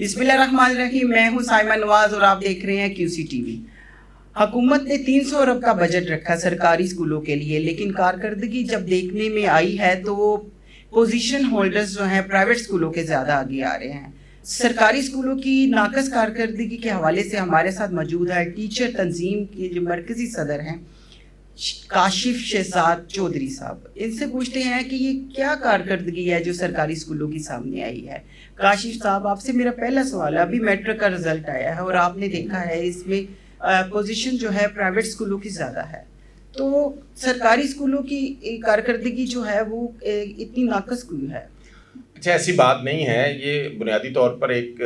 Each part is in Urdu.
بسم اللہ الرحمن الرحیم، میں ہوں سائمہ نواز اور آپ دیکھ رہے ہیں QC TV۔ حکومت نے 300 ارب کا بجٹ رکھا سرکاری اسکولوں کے لیے، لیکن کارکردگی جب دیکھنے میں آئی ہے تو پوزیشن ہولڈرز جو ہیں پرائیویٹ اسکولوں کے زیادہ آگے آ رہے ہیں۔ سرکاری اسکولوں کی ناقص کارکردگی کے حوالے سے ہمارے ساتھ موجود ہے ٹیچر تنظیم کے جو مرکزی صدر ہیں کاشف شہزاد چودھری صاحب۔ ان سے پوچھتے ہیں کہ یہ کیا کارکردگی ہے جو سرکاری اسکولوں کی سامنے آئی ہے۔ کاشف صاحب، آپ سے میرا پہلا سوال ہے، ابھی میٹرک کا رزلٹ آیا ہے اور آپ نے دیکھا ہے اس میں پوزیشن جو ہے پرائیویٹ اسکولوں کی زیادہ ہے، تو سرکاری اسکولوں کی کارکردگی جو ہے وہ اتنی ناقص کیوں ہے؟ اچھا، ایسی بات نہیں ہے، یہ بنیادی طور پر ایک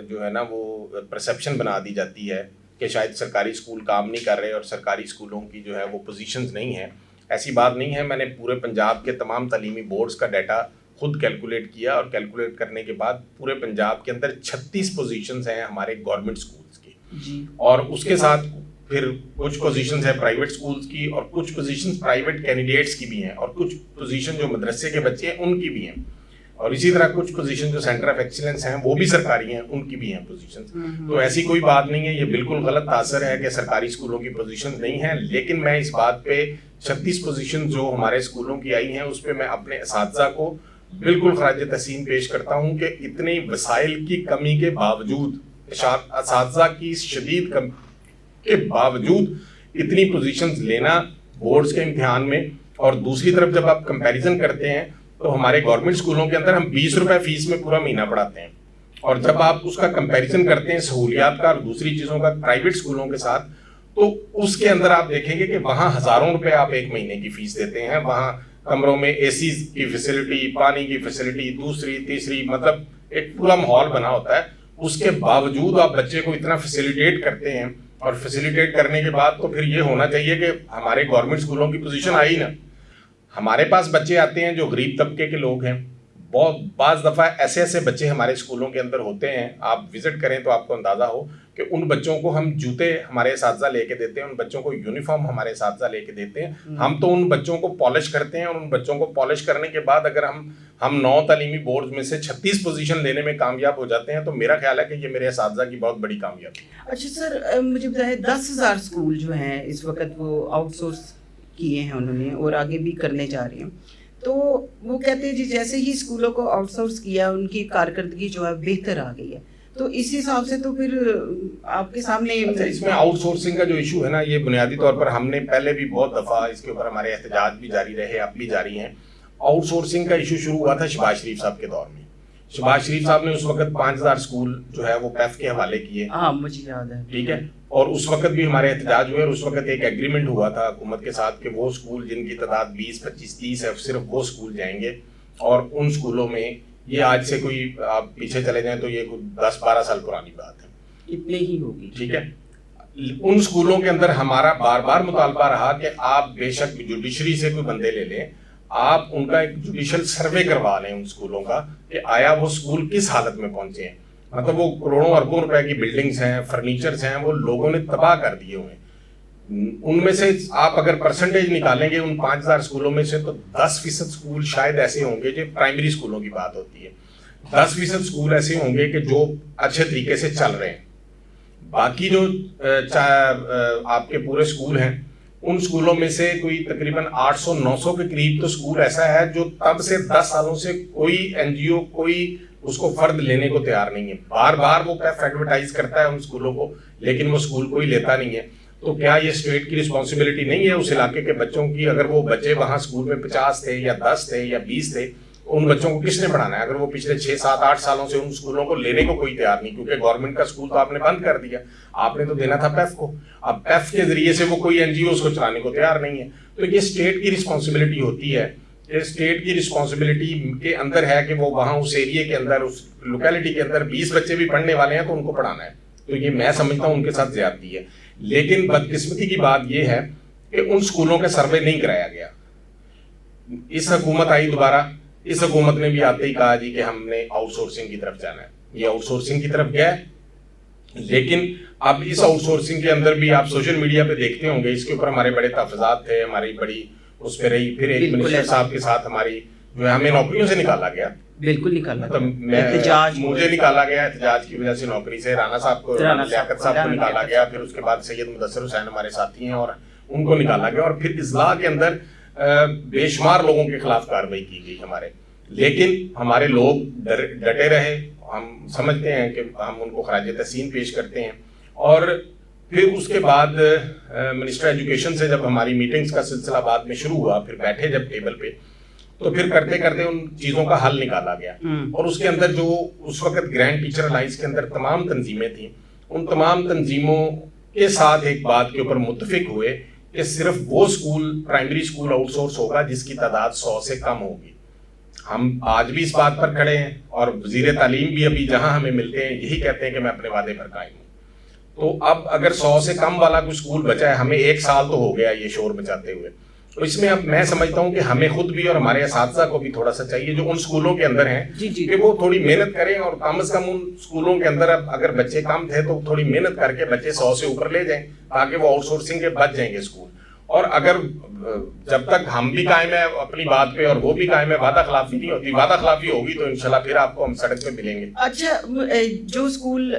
جو ہے نا وہ پرسیپشن بنا دی جاتی ہے کہ شاید سرکاری اسکول کام نہیں کر رہے اور سرکاری اسکولوں کی جو ہے وہ پوزیشنز نہیں ہیں۔ ایسی بات نہیں ہے، میں نے پورے پنجاب کے تمام تعلیمی بورڈز کا ڈیٹا خود کیلکولیٹ کیا اور کیلکولیٹ کرنے کے بعد پورے پنجاب کے اندر 36 پوزیشنز ہیں ہمارے گورنمنٹ اسکولز کی، اور اس کے ساتھ پھر کچھ پوزیشنز ہیں پرائیویٹ اسکولز کی اور کچھ پوزیشنز پرائیویٹ کینڈیڈیٹس کی بھی ہیں اور کچھ پوزیشن جو مدرسے کے بچے ہیں ان کی بھی ہیں، اور اسی طرح کچھ پوزیشن جو سینٹر آف ایکسیلنس ہیں وہ بھی سرکاری ہیں، ان کی بھی ہیں پوزیشنز۔ تو ایسی کوئی بات نہیں ہے، یہ بالکل غلط تاثر ہے کہ سرکاری اسکولوں کی پوزیشنز نہیں ہیں، لیکن میں اس بات پہ 36 پوزیشن جو ہمارے اسکولوں کی آئی ہیں اس پہ میں اپنے اساتذہ کو بالکل خراج تحسین پیش کرتا ہوں کہ اتنی وسائل کی کمی کے باوجود، اساتذہ کی شدید کمی کے باوجود اتنی پوزیشنز لینا بورڈز کے امتحان میں، اور دوسری طرف جب آپ کمپیریزن کرتے ہیں تو ہمارے گورنمنٹ اسکولوں کے اندر ہم 20 روپے فیس میں پورا مہینہ پڑھاتے ہیں، اور جب آپ اس کا کمپیریزن کرتے ہیں سہولیات کا اور دوسری چیزوں کا پرائیویٹ اسکولوں کے ساتھ، تو اس کے اندر آپ دیکھیں گے کہ وہاں ہزاروں روپے آپ ایک مہینے کی فیس دیتے ہیں، وہاں کمروں میں اے سیز کی فیسلٹی، پانی کی فیسلٹی، دوسری تیسری، مطلب ایک پورا ماحول بنا ہوتا ہے، اس کے باوجود آپ بچے کو اتنا فیسیلیٹیٹ کرتے ہیں، اور فیسیلیٹیٹ کرنے کے بعد تو پھر یہ ہونا چاہیے کہ ہمارے گورنمنٹ اسکولوں کی پوزیشن آئی نا۔ ہمارے پاس بچے آتے ہیں جو غریب طبقے کے لوگ ہیں، بہت بعض دفعہ ایسے ایسے بچے ہمارے اسکولوں کے اندر ہوتے ہیں، آپ وزٹ کریں تو آپ کو اندازہ ہو کہ ان بچوں کو ہم جوتے ہمارے اساتذہ لے کے دیتے ہیں، ان بچوں کو یونیفارم ہمارے اساتذہ لے کے دیتے ہیں، ہم تو ان بچوں کو پالش کرتے ہیں، اور ان بچوں کو پالش کرنے کے بعد اگر ہم 9 تعلیمی بورڈز میں سے 36 پوزیشن لینے میں کامیاب ہو جاتے ہیں تو میرا خیال ہے کہ یہ میرے اساتذہ کی بہت بڑی کامیابی ہے۔ اچھا سر، مجھے بتائیں 10,000 اسکول جو ہیں اس وقت وہ آؤٹ سورس کیے ہیں انہوں نے اور آگے بھی کرنے جا رہے ہیں، تو وہ کہتے ہیں جی جیسے ہی اسکولوں کو آؤٹ سورس کیا ان کی کارکردگی جو ہے بہتر آ گئی ہے، تو اسی حساب سے تو پھر آپ کے سامنے اس میں آؤٹ سورسنگ کا جو ایشو ہے نا، یہ بنیادی طور پر ہم نے پہلے بھی بہت دفعہ اس کے اوپر ہمارے احتجاج بھی جاری رہے، اب بھی جاری ہیں۔ آؤٹ سورسنگ کا ایشو شروع ہوا تھا شہباز شریف صاحب کے دور میں۔ شہباز شریف صاحب نے اس وقت 5,000 اسکول جو ہے وہ پیف کے حوالے کیے، مجھے یاد ہے، ٹھیک ہے، اور اس وقت بھی ہمارے احتجاج ہوئے، اور اس وقت ایک ایگریمنٹ ہوا تھا حکومت کے ساتھ کہ وہ اسکول جن کی تعداد 20، 25، 30 ہے صرف وہ اسکول جائیں گے، اور ان اسکولوں میں یہ آج سے کوئی آپ پیچھے چلے جائیں تو یہ 10-12 سال پرانی بات ہے، اتنے ہی ہوگی، ٹھیک ہے۔ ان اسکولوں کے اندر ہمارا بار بار مطالبہ رہا کہ آپ بے شک جوڈیشری سے کوئی بندے لے لیں، آپ ان کا ایک جوڈیشل سروے کروا لیں ان اسکولوں کا کہ آیا وہ اسکول کس حالت میں پہنچے ہیں، مطلب وہ کروڑوں اربوں روپے کی بلڈنگز ہیں، فرنیچرز ہیں، وہ لوگوں نے تباہ کر دیے ہوئے ہیں۔ ان میں سے آپ اگر پرسنٹیج نکالیں گے ان 5,000 اسکولوں میں سے تو 10% اسکول شاید ایسے ہوں گے جو پرائمری اسکولوں کی بات ہوتی ہے، 10% اسکول ایسے ہوں گے کہ جو اچھے طریقے سے چل رہے ہیں، باقی جو آپ کے پورے اسکول ہیں ان اسکولوں میں سے کوئی تقریباً 800-900 کے قریب تو اسکول ایسا ہے جو تب سے 10 سالوں سے کوئی NGO کوئی اس کو فرد لینے کو تیار نہیں ہے، بار بار وہ پیف ایڈورٹائز کرتا ہے ان اسکولوں کو، لیکن وہ اسکول کوئی لیتا نہیں ہے۔ تو کیا یہ اسٹیٹ کی رسپانسبلٹی نہیں ہے اس علاقے کے بچوں کی؟ اگر وہ بچے وہاں اسکول میں 50 تھے یا 10 تھے یا 20 تھے، ان بچوں کو کس نے پڑھانا ہے اگر وہ پچھلے 6، 7، 8 سالوں سے ان اسکولوں کو لینے کو کوئی تیار نہیں؟ کیونکہ گورنمنٹ کا اسکول تو آپ نے بند کر دیا، آپ نے تو دینا تھا پیف کو، اب پیف کے ذریعے سے وہ کوئی NGO اس کو چلانے کو تیار نہیں ہے۔ تو یہ اسٹیٹ کی رسپانسبلٹی ہوتی ہے، اسٹیٹ کی رسپانسبلٹی کے اندر ہے کہ وہ وہاں اس ایریے کے اندر، اس لوکیلٹی کے اندر 20 بچے بھی پڑھنے والے ہیں تو ان کو پڑھانا ہے، تو یہ میں سمجھتا ہوں ان کے ساتھ زیادتی ہے۔ لیکن بدقسمتی کی بات یہ ہے کہ ان اسکولوں کا سروے نہیں کرایا گیا۔ اس حکومت آئی دوبارہ، اس حکومت نے بھی آتے ہی کہا جی کہ ہم نے آؤٹ سورسنگ کی طرف جانا ہے، یہ آؤٹ سورسنگ کی طرف گیا ہے، لیکن اب اس آؤٹ سورسنگ کے اندر بھی آپ سوشل میڈیا پہ دیکھتے ہوں گے، اس کے اوپر ہمارے بڑے تحفظات تھے، ہماری بڑی اس پہ رہی، پھر ایک منسٹر صاحب کے ساتھ ہماری جو ہے ہمیں نوکریوں سے نکالا گیا. بالکل نکالا مطلب مجھے نکالا گیا احتجاج کی وجہ سے نوکری سے, رانا صاحب کو, لیاقت صاحب کو نکالا گیا, پھر اس کے بعد سید مدثر حسین ہمارے ساتھی ہیں اور ان کو نکالا گیا, اور پھر اضلاع کے اندر بے شمار لوگوں کے خلاف کارروائی کی گئی ہمارے. لیکن ہمارے لوگ ڈٹے رہے. ہم سمجھتے ہیں کہ ہم ان کو خراج تحسین پیش کرتے ہیں. اور پھر اس کے بعد منسٹر ایجوکیشن سے جب ہماری میٹنگز کا سلسلہ بعد میں شروع ہوا, پھر بیٹھے جب ٹیبل پہ, تو پھر کرتے کرتے ان چیزوں کا حل نکالا گیا. اور اس کے اندر جو اس وقت گرینڈ ٹیچر الائنس کے اندر تمام تنظیمیں تھیں, ان تمام تنظیموں کے ساتھ ایک بات کے اوپر متفق ہوئے کہ صرف وہ school, primary school out source ہوگا جس کی تعداد 100 سے کم ہوگی. ہم آج بھی اس بات پر کھڑے ہیں, اور وزیر تعلیم بھی ابھی جہاں ہمیں ملتے ہیں یہی کہتے ہیں کہ میں اپنے وعدے پر قائم ہوں. تو اب اگر 100 سے کم والا کوئی اسکول بچا ہے, ہمیں 1 سال تو ہو گیا یہ شور مچاتے ہوئے, تو اس میں اب میں سمجھتا ہوں کہ ہمیں خود بھی اور ہمارے اساتذہ کو بھی تھوڑا سا چاہیے جو ان اسکولوں کے اندر ہیں کہ وہ تھوڑی محنت کریں, اور کم از کم ان اسکولوں کے اندر اب اگر بچے کم تھے تو تھوڑی محنت کر کے بچے 100 سے اوپر لے جائیں تاکہ وہ آؤٹ سورسنگ کے بچ جائیں گے اسکول. اور اگر جب تک ہم بھی قائم ہیں اپنی بات پہ اور وہ بھی قائم ہے, وعدہ خلافی نہیں ہوتی, وعدہ خلافی ہوگی تو انشاءاللہ پھر آپ کو ہم سڑک پہ ملیں گے. اچھا, جو اسکول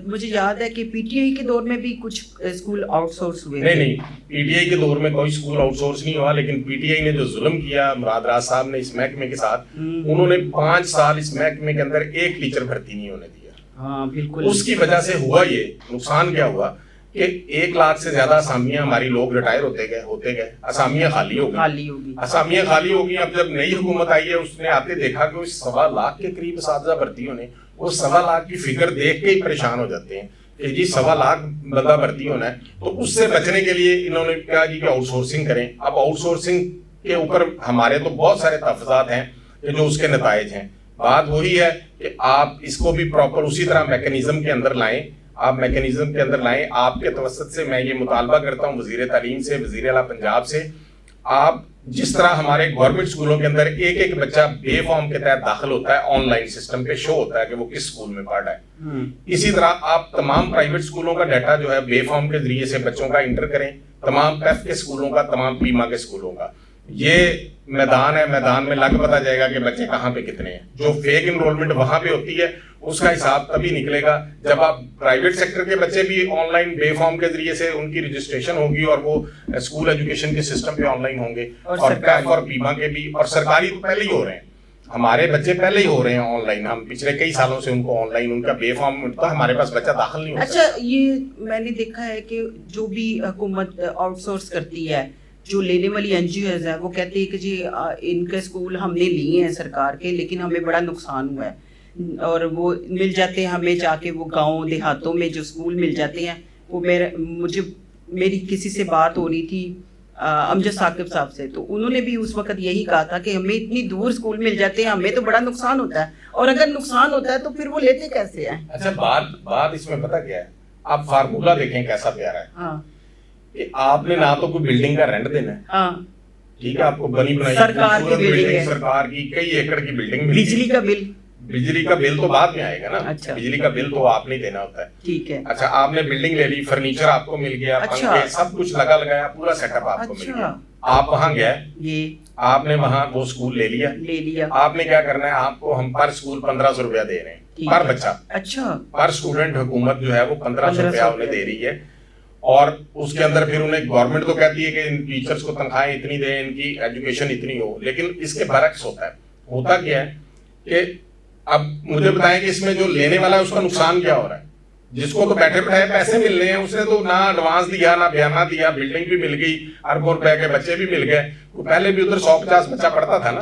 مجھے یاد ہے کہ پی ٹی آئی کے دور میں بھی کچھ اسکول آؤٹ سورس ہوئے. نہیں, پی ٹی آئی کے دور میں کوئی اسکول آؤٹ سورس نہیں ہوا, لیکن پی ٹی آئی نے جو ظلم کیا مراد راز صاحب نے اس محکمے کے ساتھ, انہوں نے 5 سال اس محکمے کے اندر ایک ٹیچر بھرتی نہیں ہونے دیا. ہاں بالکل. اس کی وجہ سے ہوا یہ نقصان کیا ہوا کہ 1 لاکھ سے زیادہ اسامیاں ہماری لوگ ریٹائر ہوتے گئے, اسامیاں خالی ہو گئی. اسامیاں خالی ہو گئی. اب جب نئی حکومت آئی ہے اس نے آتے دیکھا کہ اس 1.25 لاکھ کے قریب اساتذہ بھرتی ہونے, وہ 1.25 لاکھ کی فگر دیکھ کے ہی پریشان ہو جاتے ہیں کہ جی 1.25 لاکھ بندہ بھرتی ہونا ہے. تو اس سے بچنے کے لیے انہوں نے کہا جی کہ آؤٹ سورسنگ کریں. اب آؤٹ سورسنگ کے اوپر ہمارے تو بہت سارے تحفظات ہیں کہ جو اس کے نتائج ہیں. بات وہی ہے کہ آپ اس کو بھی پراپر اسی طرح میکینزم کے اندر لائیں, آپ میکینزم کے اندر لائیں. آپ کے توسط سے میں یہ مطالبہ کرتا ہوں وزیر تعلیم سے, وزیر اعلیٰ پنجاب سے, آپ جس طرح ہمارے گورنمنٹ اسکولوں کے اندر ایک بچہ بے فارم کے تحت داخل ہوتا ہے, آن لائن سسٹم پہ شو ہوتا ہے کہ وہ کس اسکول میں پڑھ رہا ہے, اسی طرح آپ تمام پرائیویٹ اسکولوں کا ڈیٹا جو ہے بے فارم کے ذریعے سے بچوں کا انٹر کریں, تمام پیف کے اسکولوں کا, تمام پیما کے اسکولوں کا. یہ میدان ہے, میدان میں لگ پتا جائے گا کہ بچے کہاں پہ کتنے ہیں. جو فیک انرولمنٹ وہاں پہ ہوتی ہے اس کا حساب تبھی نکلے گا جب آپ پرائیویٹ سیکٹر کے بچے بھی آن لائن بے فارم کے ذریعے سے ان کی رجسٹریشن ہوگی اور وہ اسکول ایجوکیشن کے سسٹم پہ آن لائن ہوں گے, اور پیف اور پیما کے بھی, اور سرکاری تو پہلے ہی ہو رہے ہیں. ہمارے بچے پہلے ہی ہو رہے ہیں آن لائن, ہم پچھلے کئی سالوں سے ان کو آن لائن, ان کا بے فارم ہوتا, ہمارے پاس بچہ داخل نہیں ہوتا. اچھا, یہ میں نے دیکھا ہے کہ جو بھی حکومت آؤٹ سورس کرتی ہے, جو لینے والی این جی اوز ہیں وہ کہتے ہیں کہ جی ان کے اسکول ہم نے لیے ہیں سرکار کے, لیکن ہمیں بڑا نقصان ہوا ہے, اور وہ مل جاتے ہیں ہمیں جا کے, وہ گاؤں دیہاتوں میں جو اسکول مل جاتے ہیں. وہ میری کسی سے بات ہو رہی تھی امجد ثاقب صاحب سے, تو انہوں نے بھی اس وقت یہی کہا تھا کہ ہمیں اتنی دور اسکول مل جاتے ہیں, ہمیں تو بڑا نقصان ہوتا ہے, اور اگر نقصان ہوتا ہے تو پھر وہ لیتے کیسے ہیں. اچھا, بات اس میں پتہ کیا ہے, آپ فارمولہ دیکھیں کیسا پیارا ہے. ہاں, کہ آپ نے نہ تو کوئی بلڈنگ کا رینٹ دینا ہے, ہاں ٹھیک ہے, آپ کو بنی بنائی سرکار کی بلڈنگ ہے, سرکار کی کئی ایکڑ کی بلڈنگ, بجلی کا بل تو بعد میں آئے گا نا. اچھا, بجلی کا بل تو آپ نہیں دینا ہوتا ہے, ٹھیک ہے. اچھا, آپ نے بلڈنگ لے لی, فرنیچر آپ کو مل گیا, پنکھے سب کچھ لگایا, پورا سیٹ اپ آپ کو مل گیا. آپ وہاں گئے, یہ آپ نے وہاں وہ اسکول لے لیا. آپ نے کیا کرنا ہے, آپ کو ہم پر اسکول 1500 روپیہ دے رہے ہیں پر بچہ. اچھا, پر اسٹوڈنٹ حکومت جو ہے وہ 1500 روپیہ انہیں دے رہی ہے, اور اس کے اندر پھر انہیں گورنمنٹ تو کہتی ہے کہ ان ٹیچرز کو تنخواہیں اتنی دیں, ان کی ایجوکیشن اتنی ہو, لیکن اس کے برعکس ہوتا کیا ہے کہ اب مجھے بتائیں کہ اس میں جو لینے والا ہے اس کا نقصان کیا ہو رہا ہے. جس کو تو بیٹھے بیٹھائے پیسے مل رہے ہیں, اس نے تو نہ ایڈوانس دیا نہ بیانہ دیا, بلڈنگ بھی مل گئی, اربوں روپے کے بچے بھی مل گئے. پہلے بھی ادھر 150 بچہ پڑھتا تھا نا,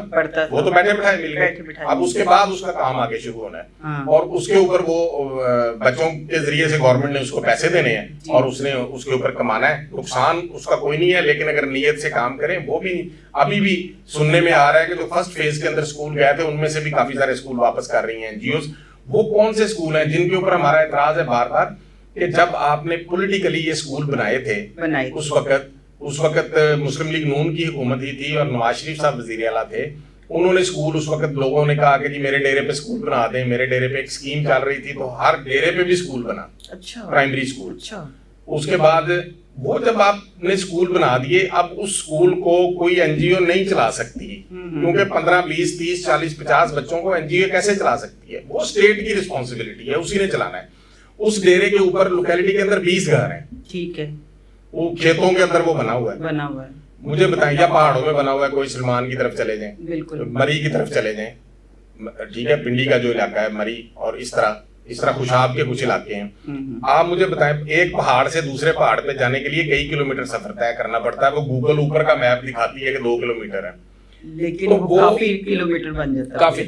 وہ تو بیٹھے بیٹھائے مل گئے. اب اس کے بعد اس کا کام آگے شروع ہونا ہے, اور اس کے اوپر وہ بچوں کے ذریعے سے گورنمنٹ نے اس کو پیسے دینے ہیں, اور اس نے اس کے اوپر کمانا ہے. نقصان اس کا کوئی نہیں ہے, لیکن اگر نیت سے کام کریں. وہ بھی ابھی بھی سننے میں آ رہا ہے کہ جو فرسٹ فیز کے اندر اسکول گئے تھے ان میں سے بھی کافی سارے اسکول واپس کر رہی ہیں این جی اوز. وہ کون سے اسکول ہیں جن کے اوپر ہمارا اعتراض ہے بار بار کہ جب آپ نے پولیٹیکلی یہ اسکول بنائے تھے اس وقت مسلم لیگ نون کی حکومت ہی تھی, اور نواز شریف صاحب وزیر اعلیٰ تھے. انہوں نے اسکول, اس وقت لوگوں نے کہا کہ جی میرے ڈیرے پہ اسکول بنا دیں, میرے ڈیرے پہ ایک اسکیم چل رہی تھی, تو ہر ڈیرے پہ بھی اسکول بنا, پرائمری اسکول. اس کے بعد وہ جب آپ نے اسکول بنا دیے, اب اس اسکول کو کوئی این جی او نہیں چلا سکتی, کیونکہ 15 20 30 40 50 بچوں کو این جی او کیسے چلا سکتی ہے؟ وہ اسٹیٹ کی رسپانسبلٹی ہے, اسی نے چلانا ہے. اس ڈیرے کے اوپر لوکیلٹی کے اندر 20 گھر ہیں, ٹھیک ہے, وہ کھیتوں کے اندر وہ بنا ہوا ہے. مجھے بتائیں, یا پہاڑوں میں بنا ہوا ہے, کوئی سلمان کی طرف چلے جائیں, بالکل مری کی طرف چلے جائیں, ٹھیک ہے, پنڈی کا جو علاقہ ہے مری, اور اس طرح خوشاب کے کچھ علاقے ہیں. آپ مجھے بتائیں, ایک پہاڑ سے دوسرے پہاڑ پہ جانے کے لیے کئی کلومیٹر سفر طے کرنا پڑتا ہے. وہ گوگل اوپر کا میپ دکھاتی ہے کہ 2 کلومیٹر ہے, لیکن وہ کافی کلومیٹر بن جاتا ہے. کافی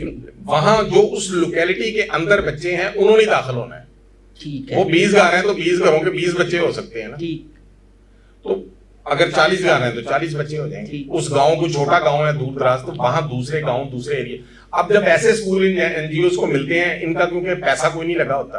وہاں جو اس لوکیلٹی کے اندر بچے ہیں انہوں نے داخل ہونا ہے. ٹھیک ہے, وہ 20 گھر ہیں تو 20 گھروں کے 20 بچے ہو سکتے ہیں نا. تو اگر 40 گھر ہیں تو 40 بچے ہو جائیں گے. اس گاؤں کو چھوٹا گاؤں ہے دور دراز, تو وہاں دوسرے گاؤں دوسرے ایریا. اب جب ایسے اسکول این جی اوز کو ملتے ہیں, ان کا کیونکہ پیسہ کوئی نہیں لگا ہوتا,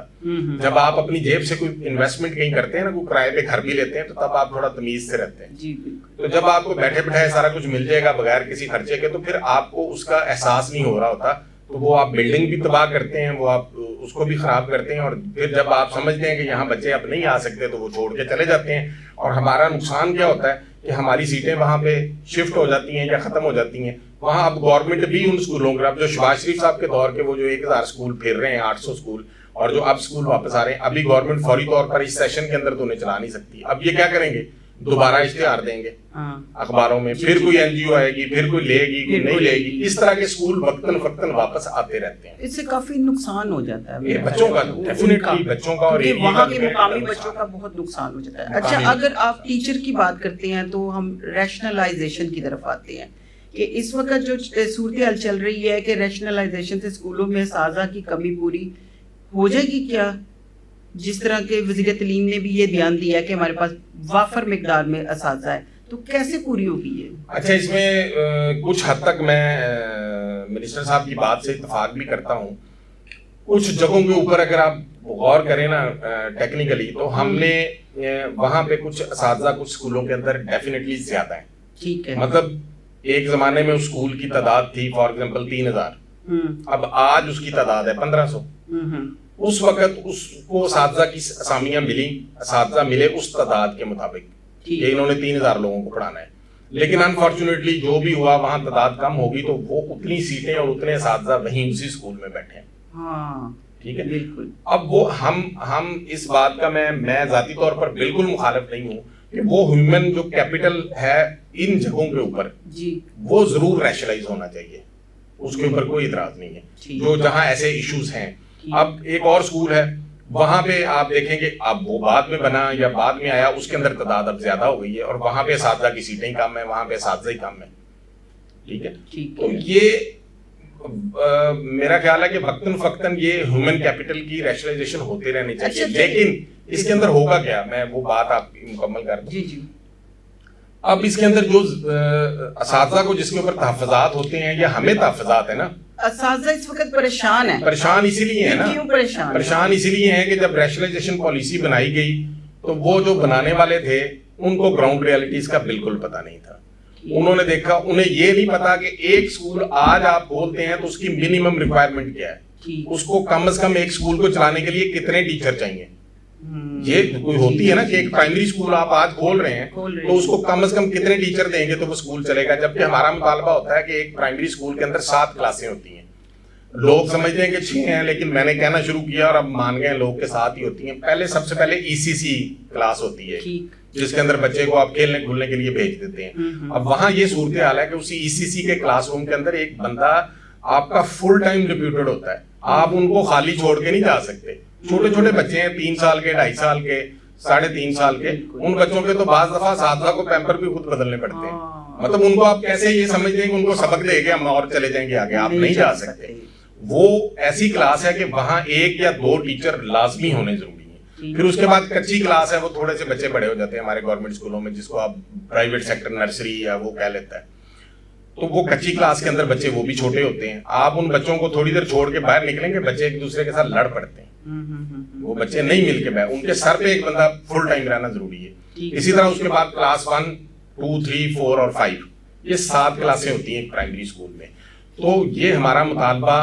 جب آپ اپنی جیب سے کوئی انویسٹمنٹ کہیں کرتے ہیں نا, کوئی کرائے پہ گھر بھی لیتے ہیں, تو تب آپ تھوڑا تمیز سے رہتے ہیں. تو جب آپ کو بیٹھے بٹھائے سارا کچھ مل جائے گا بغیر کسی خرچے کے, تو پھر آپ کو اس کا احساس نہیں ہو رہا ہوتا. تو وہ آپ بلڈنگ بھی تباہ کرتے ہیں, وہ آپ اس کو بھی خراب کرتے ہیں, اور پھر جب آپ سمجھتے ہیں کہ یہاں بچے اب نہیں آ سکتے تو وہ چھوڑ کے چلے جاتے ہیں. اور ہمارا نقصان کیا ہوتا ہے کہ ہماری سیٹیں وہاں پہ شفٹ ہو جاتی ہیں یا ختم ہو جاتی ہیں. وہاں اب گورنمنٹ بھی ان اسکولوں کا, اب جو شہباز شریف صاحب کے دور کے وہ جو 1000 اسکول پھیر رہے ہیں, 800 اسکول, اور جو اب اسکول واپس آ رہے ہیں, ابھی گورنمنٹ فوری طور پر اس سیشن کے اندر تو انہیں چلا نہیں سکتی. اب یہ کیا کریں گے, دوبارہ اشتہار دیں گے اخباروں میں, پھر کوئی این جی او آئے گی, پھر کوئی لے گی, کوئی نہیں لے گی. اس طرح کے اسکول وقتاً فوقتاً واپس آتے رہتے ہیں. اس سے کافی نقصان ہو جاتا ہے یہ بچوں کا, ڈیفینیٹلی بچوں کا, اور وہاں کے مقامی بچوں کا بہت نقصان ہو جاتا ہے. اچھا, اگر آپ ٹیچر کی بات کرتے ہیں تو ہم ریشنلائزیشن کی طرف آتے ہیں کہ اس وقت جو صورتحال چل رہی ہے کہ ریشنلائزیشن سے اسکولوں میں اساتذہ کی کمی پوری ہو جائے گی کیا؟ جس طرح کے وزیر تعلیم نے بھی یہ دھیان دیا کہ ہمارے پاس وافر مقدار میں اساتذہ ہے, تو کیسے پوری ہوگی یہ؟ اچھا, اس میں کچھ حد تک میں منسٹر صاحب کی بات سے اتفاق بھی کرتا ہوں. کچھ جگہوں کے اوپر اگر آپ غور کریں نا ٹیکنیکلی, تو ہم نے وہاں پہ کچھ اساتذہ کچھ اسکولوں کے اندر ڈیفینیٹلی زیادہ ہیں. ٹھیک ہے, مطلب ایک زمانے میں اس اسکول کی تعداد تھی فار ایگزامپل 3000, اب آج اس کی تعداد ہے 1500. اس وقت اس کو اساتذہ کی اسامیاں ملی, اساتذہ ملے اس تعداد کے مطابق کہ انہوں نے 3000 لوگوں کو پڑھانا ہے. لیکن انفارچونیٹلی جو بھی ہوا, وہاں تعداد کم ہوگی تو وہ اتنی سیٹیں اور اتنے اساتذہ وہیں اسی اسکول میں بیٹھے ہیں. ٹھیک ہے, بالکل. اب وہ ہم اس بات کا میں ذاتی طور پر بالکل مخالف نہیں ہوں کہ وہ ہیومن جو کیپٹل ہے ان جگہوں کے اوپر, وہ ضرور ریشنلائز ہونا چاہیے, اس کے اوپر کوئی اعتراض نہیں ہے. جو جہاں ایسے ایشوز ہیں, اب ایک اور اسکول ہے وہاں پہ آپ دیکھیں کہ اب وہ بعد میں بنا یا بعد میں آیا, اس کے اندر تعداد اب زیادہ ہو گئی ہے, اور وہاں پہ اساتذہ کی سیٹیں کم ہیں, وہاں پہ اساتذہ ہی کم ہیں. ٹھیک ہے, تو یہ میرا خیال ہے کہ وقتاً فوقتاً یہ ہیومن کیپٹل کی ریشنلائزیشن ہوتے رہنی چاہیے. لیکن اس کے اندر ہوگا کیا, میں وہ بات آپ مکمل کر دوں. اب اس کے اندر جو اساتذہ کو جس کے اوپر تحفظات ہوتے ہیں, یا ہمیں تحفظات ہیں نا, اساتذہ اس وقت پریشان ہیں. پریشان اسی لیے ہیں نا, کیوں پریشان؟ پریشان اسی لیے ہیں کہ جب ریشنلائزیشن پالیسی بنائی گئی تو وہ جو بنانے والے تھے ان کو گراؤنڈ ریالٹیز کا بالکل پتہ نہیں تھا. انہوں نے دیکھا, انہیں یہ نہیں پتا کہ ایک اسکول آج آپ کھولتے ہیں تو اس کی منیمم ریکوائرمنٹ کیا ہے, اس کو کم از کم ایک اسکول کو چلانے کے لیے کتنے ٹیچر چاہیے. یہ کوئی ہوتی ہے نا کہ ایک پرائمری اسکول آپ آج کھول رہے ہیں تو اس کو کم از کم کتنے ٹیچر دیں گے تو وہ اسکول چلے گا. جبکہ ہمارا مطالبہ ہوتا ہے کہ ایک پرائمری اسکول کے اندر 7 کلاسیں ہوتی ہیں. لوگ سمجھتے ہیں کہ 6 ہیں, لیکن میں نے کہنا شروع کیا اور اب مان گئے لوگ کے 7 ہی ہوتی ہیں. پہلے سب سے پہلے ای سی سی کلاس ہوتی ہے جس کے اندر بچے کو آپ کھیلنے کھولنے کے لیے بھیج دیتے ہیں. اب وہاں یہ صورتحال ہے کہ اسی ای سی سی کے کلاس روم کے اندر ایک بندہ آپ کا فل ٹائم ڈپیوٹڈ ہوتا ہے. آپ ان کو خالی چھوڑ کے نہیں جا سکتے. چھوٹے چھوٹے بچے ہیں 3 سال کے, 2.5 سال کے, 3.5 سال کے, ان بچوں کے تو بعض دفعہ اساتذہ کو پیمپر بھی خود بدلنے پڑتے ہیں. مطلب ان کو آپ کیسے یہ سمجھتے ہیں کہ ان کو سبق دے کے ہم اور چلے جائیں گے آگے, آپ نہیں جا سکتے. وہ ایسی کلاس ہے کہ وہااں 1 یا 2 ٹیچر لازمی ہونے ضروری ہیں. پھر اس کے بعد کچی کلاس ہے, وہ تھوڑے سے بچے بڑے ہو جاتے ہیں ہمارے گورنمنٹ اسکولوں میں, جس کو آپ پرائیویٹ سیکٹر نرسری یا وہ کہہ لیتا ہے. تو وہ کچی کلاس کے اندر بچے وہ بھی چھوٹے ہوتے ہیں. آپ ان بچوں کو تھوڑی دیر چھوڑ کے باہر نکلیں گے, بچے ایک دوسرے کے ساتھ لڑ پڑتے ہیں. وہ بچے نہیں مل کے ان کے سر پہ ایک بندہ فل ٹائم رہنا ضروری ہے. اسی طرح اس کے بعد کلاس 1, 2, 3, 4 اور 5 یہ 7 کلاسیں ہوتی ہیں ایک پرائمری اسکول میں. تو یہ ہمارا مطالبہ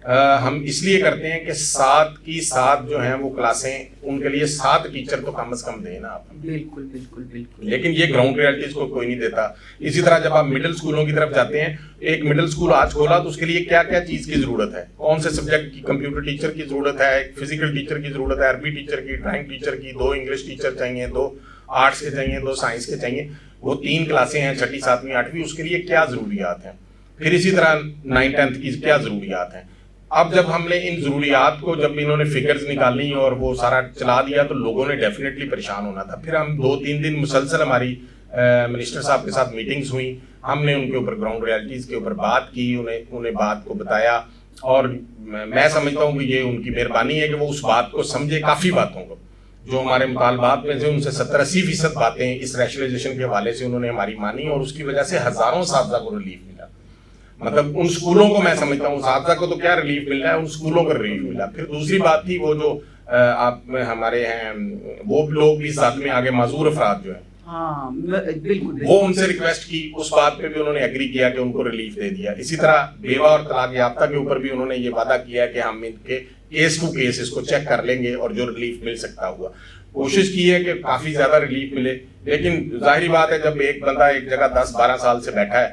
ہم اس لیے کرتے ہیں کہ 7 کی 7 جو ہیں وہ کلاسیں ان کے لیے 7 ٹیچر تو کم از کم دیں نا آپ. بالکل بالکل بالکل. لیکن یہ گراؤنڈ ریالٹیز کو کوئی نہیں دیتا. اسی طرح جب آپ مڈل اسکولوں کی طرف جاتے ہیں, ایک مڈل اسکول آج کھولا تو اس کے لیے کیا کیا چیز کی ضرورت ہے, کون سے سبجیکٹ کی, کمپیوٹر ٹیچر کی ضرورت ہے, فزیکل ٹیچر کی ضرورت ہے, عربی ٹیچر کی, ڈرائنگ ٹیچر کی, 2 انگلش ٹیچر چاہیے, 2 آرٹس کے چاہیے, 2 سائنس کے چاہیے. وہ 3 کلاسیں ہیں, 6ٹھی 7ویں 8ویں, اس کے لیے کیا ضروریات ہیں. پھر اسی طرح 9th 10th کی کیا ضروریات ہیں. اب جب ہم نے ان ضروریات کو جب انہوں نے فگرز نکالی اور وہ سارا چلا دیا تو لوگوں نے ڈیفینیٹلی پریشان ہونا تھا. پھر ہم 2-3 دن مسلسل ہماری منسٹر صاحب کے ساتھ میٹنگز ہوئیں, ہم نے ان کے اوپر گراؤنڈ ریالٹیز کے اوپر بات کی, انہیں بات کو بتایا, اور میں سمجھتا ہوں کہ یہ ان کی مہربانی ہے کہ وہ اس بات کو سمجھے. کافی باتوں کو جو ہمارے مطالبات میں سے ان سے 70-80% باتیں اس ریشنلائزیشن کے حوالے سے انہوں نے ہماری مانی, اور اس کی وجہ سے ہزاروں اساتذہ کو ریلیف ملا. مطلب ان اسکولوں کو میں سمجھتا ہوں, اساتذہ کو تو کیا ریلیف مل رہا ہے, ان اسکولوں کو ریلیف ملا. پھر دوسری بات تھی وہ جو آپ میں ہمارے ہیں وہ لوگ بھی ساتھ میں آگے معذور افراد جو ہیں, ہاں بالکل, وہ ان سے ریکویسٹ کی, اس بات پہ بھی انہوں نے ایگری کیا کہ ان کو ریلیف دے دیا. اسی طرح بیوہ اور طلاق یافتہ کے اوپر بھی انہوں نے یہ وعدہ کیا کہ ہم ان کے کیس ٹو کیس اس کو چیک کر لیں گے اور جو ریلیف مل سکتا ہوا. کوشش کی ہے کہ کافی زیادہ ریلیف ملے, لیکن ظاہری بات ہے جب ایک بندہ ایک جگہ 10-12 سال سے بیٹھا ہے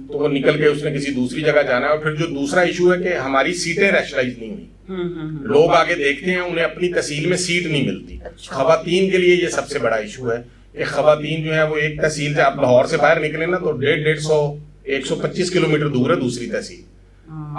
تو وہ نکل کے اس نے کسی دوسری جگہ جانا ہے. اور پھر جو دوسرا ایشو ہے کہ ہماری سیٹیں ریشنلائز نہیں ہوئی, لوگ آگے دیکھتے ہیں انہیں اپنی تحصیل میں سیٹ نہیں ملتی. خواتین کے لیے یہ سب سے بڑا ایشو ہے کہ خواتین جو ہے وہ ایک تحصیل سے, آپ لاہور سے باہر نکلے نا تو 150-125 کلومیٹر دور ہے دوسری تحصیل.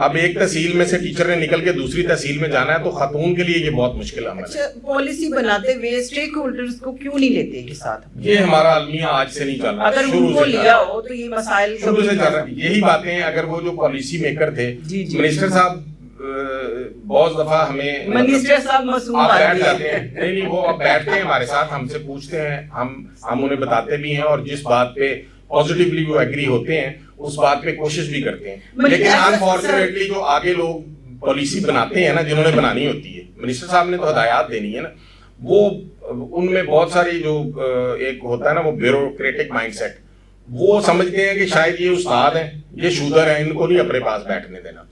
اب ایک تحصیل میں سے ٹیچر نے نکل کے دوسری تحصیل میں جانا ہے تو خاتون کے لیے یہ بہت مشکل عمل ہے. پالیسی بناتے ہوئے اسٹیک ہولڈرز کو کیوں نہیں لیتے یہ ساتھ؟ یہ ہمارا المیہ آج سے نہیں چل رہا, اگر ان کو لیا ہو تو یہ مسائل شروع سے چل رہا ہے. یہی باتیں اگر وہ جو پالیسی میکر تھے, منسٹر صاحب بہت دفعہ ہمیں منسٹر صاحب معصوم بیٹھ جاتے ہیں, نہیں وہ اب بیٹھتے ہیں ہمارے ساتھ, ہم سے پوچھتے ہیں, ہم انہیں بتاتے بھی ہیں, اور جس بات پہ پازیٹیولی وہ ایگری ہوتے ہیں اس بات پہ کوشش بھی کرتے ہیں. لیکن انفارچونیٹلی جو آگے لوگ پالیسی بناتے ہیں نا, جنہوں نے بنانی ہوتی ہے, منسٹر صاحب نے تو ہدایات دینی ہے نا, وہ ان میں بہت ساری جو ایک ہوتا ہے نا وہ بیوروکریٹک مائنڈ سیٹ, وہ سمجھتے ہیں کہ شاید یہ استاد ہیں, یہ شودر ہیں, ان کو نہیں اپنے پاس بیٹھنے دینا,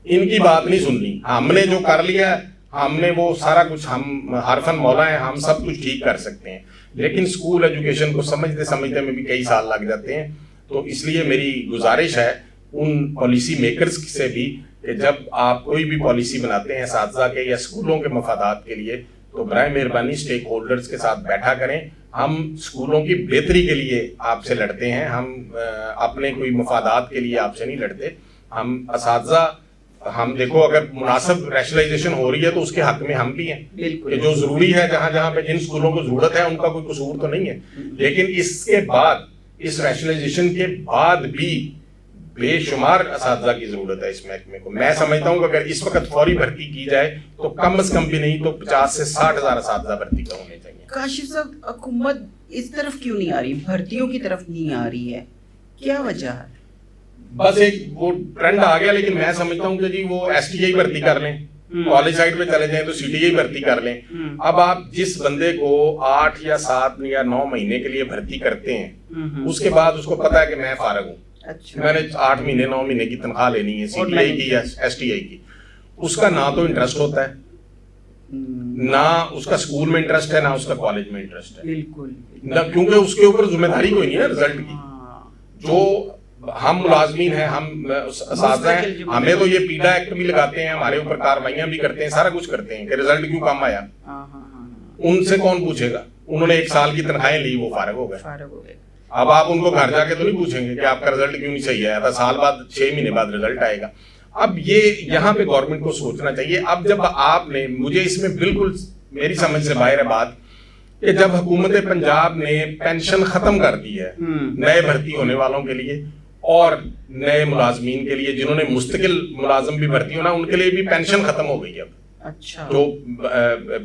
ان کی بات نہیں سننی. ہم نے جو کر لیا ہم نے وہ سارا کچھ, ہم حرفن مولا ہیں, ہم سب کچھ ٹھیک کر سکتے ہیں, لیکن اسکول ایجوکیشن کو سمجھتے میں بھی کئی سال لگ جاتے ہیں. تو اس لیے میری گزارش ہے ان پالیسی میکرز سے بھی کہ جب آپ کوئی بھی پالیسی بناتے ہیں اساتذہ کے یا اسکولوں کے مفادات کے لیے تو برائے مہربانی اسٹیک ہولڈرز کے ساتھ بیٹھا کریں. ہم اسکولوں کی بہتری کے لیے آپ سے لڑتے ہیں, ہم اپنے کوئی مفادات کے لیے آپ سے نہیں لڑتے. ہم اساتذہ, ہم دیکھو اگر مناسب ریشنلائزیشن ہو رہی ہے تو اس کے حق میں ہم بھی ہیں کہ جو ضروری ہے, جہاں پہ جن اسکولوں کو ضرورت ہے ان کا کوئی قصور تو نہیں ہے. لیکن اس کے بعد, اس ریشنلائزیشن کے بعد بھی بے شمار اساتذہ کی ضرورت ہے اس محکمے کو. میں سمجھتا ہوں کہ اگر اس وقت فوری بھرتی کی جائے تو کم از کم بھی نہیں تو 50 سے 60 ہزار اساتذہ بھرتی کا ہونے چاہیے. کاشف صاحب, حکومت اس طرف کیوں نہیں آ رہی, بھرتیوں کی طرف نہیں آ رہی ہے, کیا وجہ ہے؟ بس ایک وہ ٹرینڈ آ گیا, لیکن میں سمجھتا ہوں کہ جی وہ ایس ٹی آئی بھرتی کر لیں, کالج سائڈ پہ چلے جائیں تو سی ٹی آئی بھرتی کر لیں. اب آپ جس بندے کو 8 یا 7 یا 9 مہینے کے لیے بھرتی کرتے ہیں, اس کے بعد اس کو پتا ہے کہ میں فارغ ہوں, میں نے 8 مہینے 9 مہینے کی تنخواہ لینی ہے سی ٹی آئی کی یا ایس ٹی آئی کی, اس کا نہ تو انٹرسٹ ہوتا ہے, نہ اس کا اسکول میں انٹرسٹ ہے, نہ اس کا کالج میں انٹرسٹ ہے. بالکل, کیونکہ اس کے اوپر ذمہ داری کوئی نہیں ہے رزلٹ کی. جو ہم ملازمین ہیں, ہم اساتذہ ہیں, ہمیں تو یہ پیڈا ایکٹ بھی لگاتے ہیں, ہمارے اوپر کارروائیاں بھی کرتے ہیں, سارا کچھ کرتے ہیں کہ رزلٹ کیوں کم آیا. ان سے کون پوچھے گا, انہوں نے 1 سال کی تنخواہیں لی, وہ فارغ ہو گئے. اب آپ ان کو گھر جا کے تو نہیں پوچھیں گے کہ آپ کا رزلٹ کیوں نہیں صحیح آیا تھا, سال بعد 6 مہینے بعد رزلٹ آئے گا. اب یہ یہاں پہ گورنمنٹ کو سوچنا چاہیے. اب جب آپ نے, مجھے اس میں بالکل میری سمجھ سے باہر ہے بات, کہ جب حکومت پنجاب نے پینشن ختم کر دی ہے نئے بھرتی ہونے والوں کے لیے اور نئے ملازمین کے لیے, جنہوں نے مستقل ملازم بھی بھرتی ہونا, ان کے لیے بھی پینشن ختم ہو گئی ہے. اب جو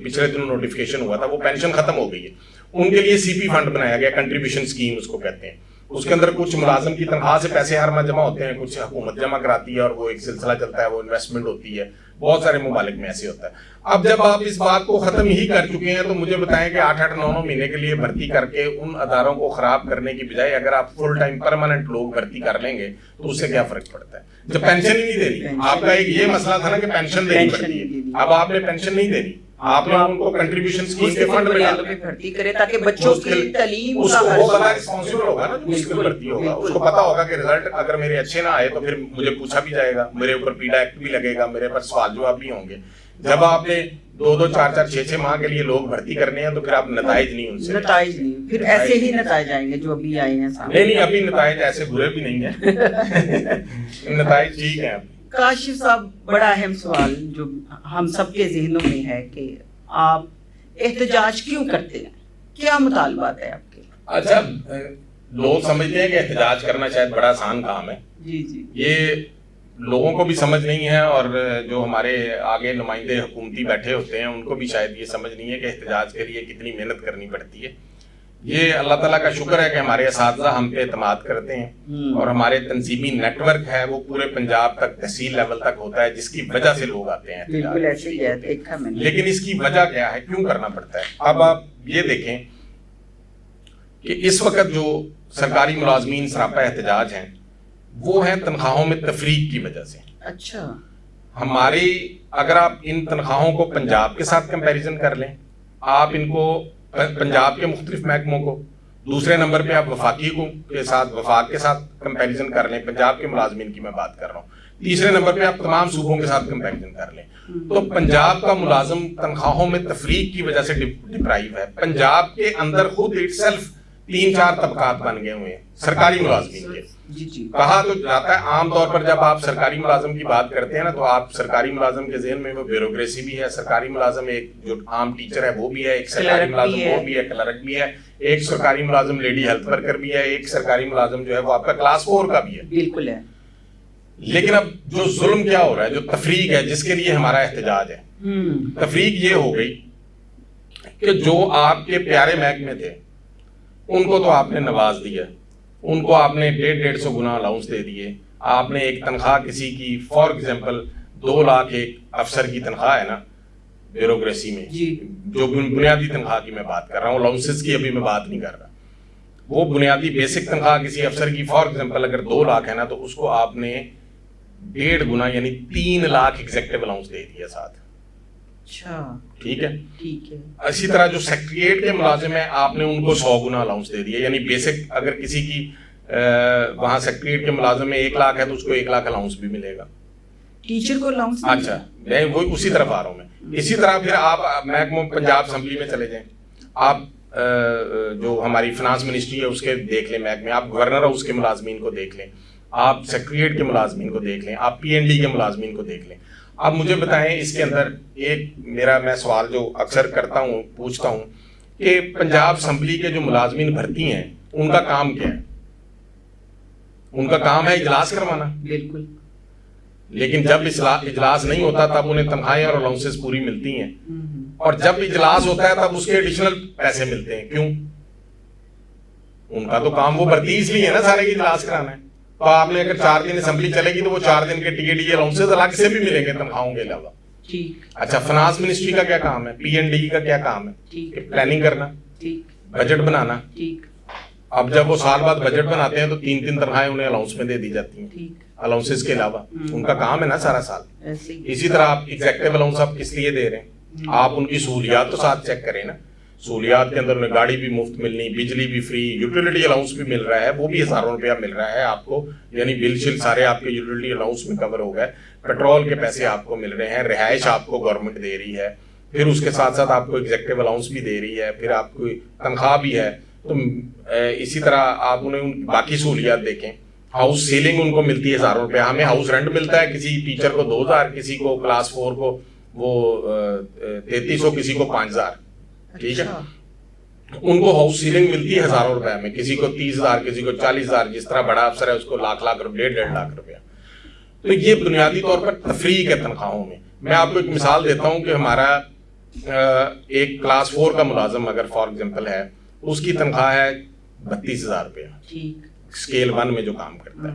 پچھلے دنوں نوٹیفیکیشن ہوا تھا وہ پینشن ختم ہو گئی ہے. ان کے لیے سی پی فنڈ بنایا گیا, کنٹریبیوشن اسکیم اس کو کہتے ہیں. اس کے اندر کچھ ملازم کی تنخواہ سے پیسے ہر ماہ جمع ہوتے ہیں, کچھ حکومت جمع کراتی ہے اور وہ ایک سلسلہ چلتا ہے, وہ انویسٹمنٹ ہوتی ہے, بہت سارے ممالک میں ایسے ہوتا ہے. اب جب آپ اس بات کو ختم ہی کر چکے ہیں تو مجھے بتائیں کہ 8-9 مہینے کے لیے بھرتی کر کے ان اداروں کو خراب کرنے کی بجائے اگر آپ فل ٹائم پرماننٹ لوگ بھرتی کر لیں گے تو اس سے کیا فرق پڑتا ہے؟ جب پینشن ہی نہیں دے رہی, آپ کا ایک یہ مسئلہ تھا نا کہ پینشن دینی پڑتی ہے, اب آپ نے پینشن نہیں دینی, آپ نے ان کو کنٹریبیوشن اسکیم کے فنڈ میں بھرتی کرے تاکہ بچوں کی تعلیم اس کو وہ بڑا رسپانسبل ہوگا نا, جو مشکل بھرتی ہوگا, اس کو پتا ہوگا کہ رزلٹ اگر میرے اچھے نہ آئے تو پھر مجھے پوچھا بھی جائے گا, میرے اوپر پیڈا ایکٹ بھی لگے گا, میرے پر سوال جواب بھی ہوں گے. جب آپ نے 2-2, 4-4, 6-6 ماہ کے لیے لوگ بھرتی کرنے ہیں تو پھر آپ نتائج نہیں ان سے, نتائج نہیں, پھر ایسے ہی نتائج آئیں گے جو ابھی آئے ہیں سامنے. نہیں ابھی نتائج ایسے برے بھی نہیں ہیں, نتائج ٹھیک ہیں. کاشف صاحب, بڑا اہم سوال جو ہم سب کے ذہنوں میں ہے کہ آپ احتجاج کیوں کرتے ہیں, کیا مطالبات ہے آپ کے؟ اچھا, لوگ سمجھتے ہیں کہ احتجاج کرنا شاید بڑا آسان کام ہے. جی یہ لوگوں کو بھی سمجھ نہیں ہے, اور جو ہمارے آگے نمائندے حکومتی بیٹھے ہوتے ہیں ان کو بھی شاید یہ سمجھ نہیں ہے کہ احتجاج کے لیے کتنی محنت کرنی پڑتی ہے. یہ اللہ تعالیٰ کا شکر ہے کہ ہمارے اساتذہ ہم پہ اعتماد کرتے ہیں, اور ہمارے تنظیمی نیٹ ورک ہے وہ پورے پنجاب تک, تحصیل لیول تک ہوتا ہے, جس کی وجہ سے لوگ آتے ہیں. بالکل ایسے ہی ہے, دیکھا میں نے. لیکن اس کی وجہ کیا ہے, کیوں کرنا پڑتا ہے؟ اب آپ یہ دیکھیں کہ اس وقت جو سرکاری ملازمین سراپا احتجاج ہیں وہ ہیں تنخواہوں میں تفریق کی وجہ سے. اچھا, ہماری اگر آپ ان تنخواہوں کو پنجاب کے ساتھ کمپیریزن کر لیں, آپ ان کو پنجاب کے مختلف محکموں کو, دوسرے نمبر پہ آپ وفاقی کے ساتھ, وفاق کے ساتھ کمپیریزن کر لیں, پنجاب کے ملازمین کی میں بات کر رہا ہوں, تیسرے نمبر پہ آپ تمام صوبوں کے ساتھ کمپیریزن کر لیں, تو پنجاب کا ملازم تنخواہوں میں تفریق کی وجہ سے ڈپرائیو ہے. پنجاب کے اندر خود اٹ سیلف 3-4 طبقات بن گئے ہوئے ہیں سرکاری ملازمین کے. کہا تو جاتا ہے عام طور پر جب آپ سرکاری ملازم کی بات کرتے ہیں نا, تو آپ سرکاری ملازم کے ذہن میں وہ بیوروکریسی بھی ہے, سرکاری ملازم ایک جو عام ٹیچر ہے وہ بھی ہے, ایک سرکاری ملازم وہ بھی ہے, کلرک بھی ہے, ایک سرکاری ملازم لیڈی ہیلتھ ورکر بھی ہے, ایک سرکاری ملازم جو ہے وہ آپ کا کلاس 4 کا بھی ہے. بالکل ہے. لیکن اب جو ظلم کیا ہو رہا ہے, جو تفریق ہے جس کے لیے ہمارا احتجاج ہے, تفریق یہ ہو گئی کہ جو آپ کے پیارے محکمے تھے ان کو تو آپ نے نواز دیا, ان کو آپ نے 150-150 گنا الاؤنس دے دیے. آپ نے ایک تنخواہ کسی کی فار ایگزامپل 2 لاکھ ایک افسر کی تنخواہ ہے نا بیوروکریسی میں, جو بنیادی تنخواہ کی میں بات کر رہا ہوں, الاؤنسز کی ابھی میں بات نہیں کر رہا, وہ بنیادی بیسک تنخواہ کسی افسر کی فار ایگزامپل اگر 2 لاکھ ہے نا, تو اس کو آپ نے 1.5 گنا یعنی 3 لاکھ ایگزیکٹو الاؤنس دے دیا ساتھ. اچھا, ٹھیک ہے. اسی اسی طرح جو سیکریٹریٹ کے ملازم ہیں آپ نے ان کو 100 گنا الاؤنس دے دیا, یعنی بیسک اگر کسی کی وہاں سیکریٹریٹ کے ملازم میں 1 لاکھ ہے تو اس کو 1 لاکھ الاؤنس بھی ملے گا. ٹیچر کو الاؤنس, اچھا میں وہی اسی طرف آ رہا ہوں میں. اسی طرح پھر آپ محکمہ پنجاب اسمبلی میں چلے جائیں, آپ جو ہماری فنانس منسٹری ہے اس کے دیکھ لیں محکمے, آپ گورنر ہاؤس کے ملازمین کو دیکھ لیں, آپ سیکریٹریٹ کے ملازمین کو دیکھ لیں, آپ PND کے ملازمین کو دیکھ لیں. اب مجھے بتائیں اس کے اندر ایک میں سوال جو اکثر کرتا ہوں, پوچھتا ہوں کہ پنجاب اسمبلی کے جو ملازمین بھرتی ہیں ان کا کام کیا ہے؟ ان کا کام ہے اجلاس کروانا. بالکل. لیکن جب اجلاس نہیں ہوتا تب انہیں تنخواہیں اور الاؤنسز پوری ملتی ہیں, اور جب اجلاس ہوتا ہے تب اس کے ایڈیشنل پیسے ملتے ہیں. کیوں؟ ان کا تو کام وہ بھرتی اس لیے ہے نا سارے کی اجلاس کرانا ہے. تو آپ نے اگر 4 دن اسمبلی چلے گی تو وہ 4 دن کے TAD الاؤنسز الگ سے بھی ملیں گے تنخواہوں کے علاوہ. اچھا, فنانس منسٹری کا کیا کام ہے, PND کا کیا کام ہے؟ پلاننگ کرنا, بجٹ بنانا. اب جب وہ سال بعد بجٹ بناتے ہیں تو 3 تنخواہیں انہیں الاؤنس میں دے دی جاتی ہیں الاؤنسز کے علاوہ. ان کا کام ہے نا سارا سال. اسی طرح آپ ایگزیکٹو الاؤنس آپ کس لیے دے رہے ہیں؟ آپ ان کی سہولیات تو ساتھ چیک کریں نا. سہولیات کے اندر انہیں گاڑی بھی مفت ملنی, بجلی بھی فری, یوٹیلیٹی الاؤنس بھی مل رہا ہے, وہ بھی ہزاروں روپیہ مل رہا ہے آپ کو, یعنی بل شل سارے آپ کے یوٹیلیٹی الاؤنس میں کور ہو گئے. پیٹرول کے پیسے آپ کو مل رہے ہیں, رہائش آپ کو گورنمنٹ دے رہی ہے, پھر اس کے ساتھ ساتھ آپ کو ایگزیکٹو الاؤنس بھی دے رہی ہے, پھر آپ کو تنخواہ بھی ہے. تو اسی طرح آپ انہیں باقی سہولیات دیکھیں. ہاؤس سیلنگ ان کو ملتی ہے ہزاروں روپیہ, ہمیں ہاؤس رینٹ ملتا ہے کسی ٹیچر کو 2000, کسی کو کلاس 4 کو وہ 3300, کسی کو 5000. ٹھیک ہے, ان کو ہاؤس سیلنگ ملتی ہے ہزاروں روپے میں, کسی کو 30,000, کسی کو 40,000, جس طرح بڑا افسر ہے اس کو لاکھ روپے, 1.5 لاکھ روپیہ. تو یہ بنیادی طور پر تفریق ہے تنخواہوں میں. میں آپ کو ایک مثال دیتا ہوں کہ ہمارا ایک کلاس 4 کا ملازم اگر فار ایگزامپل ہے, اس کی تنخواہ ہے 32,000 روپیہ, اسکیل 1 میں جو کام کرتا ہے.